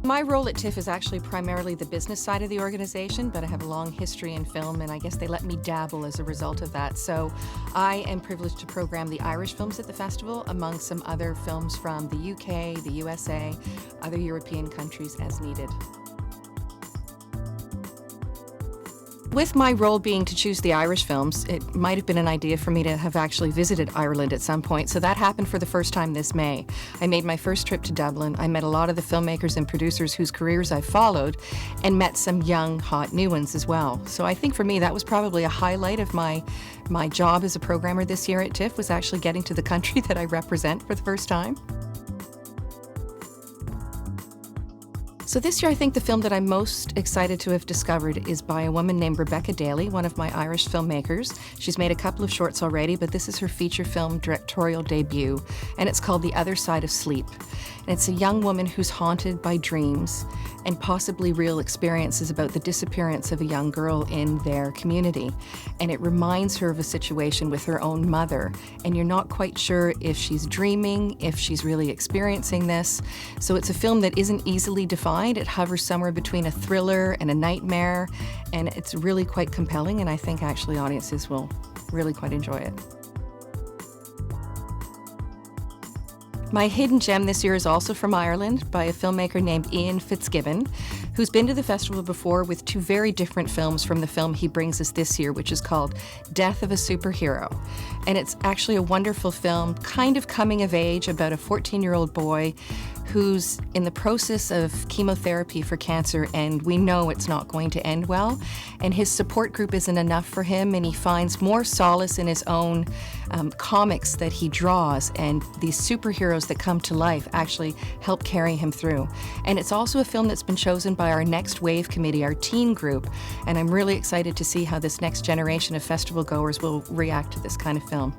My role at TIFF is actually primarily the business side of the organization, but I have a long history in film, and I guess they let me dabble as a result of that. So I am privileged to program the Irish films at the festival, among some other films from the UK, the USA, other European countries as needed. With my role being to choose the Irish films, it might have been an idea for me to have actually visited Ireland at some point, so that happened for the first time this May. I made my first trip to Dublin. I met a lot of the filmmakers and producers whose careers I followed, and met some young, hot new ones as well. So I think for me that was probably a highlight of my job as a programmer this year at TIFF, was actually getting to the country that I represent for the first time. So this year, I think the film that I'm most excited to have discovered is by a woman named Rebecca Daly, one of my Irish filmmakers. She's made a couple of shorts already, but this is her feature film directorial debut, and it's called The Other Side of Sleep. And it's a young woman who's haunted by dreams and possibly real experiences about the disappearance of a young girl in their community. And it reminds her of a situation with her own mother, and you're not quite sure if she's dreaming, if she's really experiencing this. So it's a film that isn't easily defined. It hovers somewhere between a thriller and a nightmare, and it's really quite compelling, and I think actually audiences will really quite enjoy it. My hidden gem this year is also from Ireland, by a filmmaker named Ian Fitzgibbon, who's been to the festival before with two very different films from the film he brings us this year, which is called Death of a Superhero. And it's actually a wonderful film, kind of coming of age, about a 14-year-old boy who's in the process of chemotherapy for cancer, and we know it's not going to end well. And his support group isn't enough for him, and he finds more solace in his own comics that he draws, and these superheroes that come to life actually help carry him through. And it's also a film that's been chosen by our Next Wave committee, our teen group, and I'm really excited to see how this next generation of festival goers will react to this kind of film.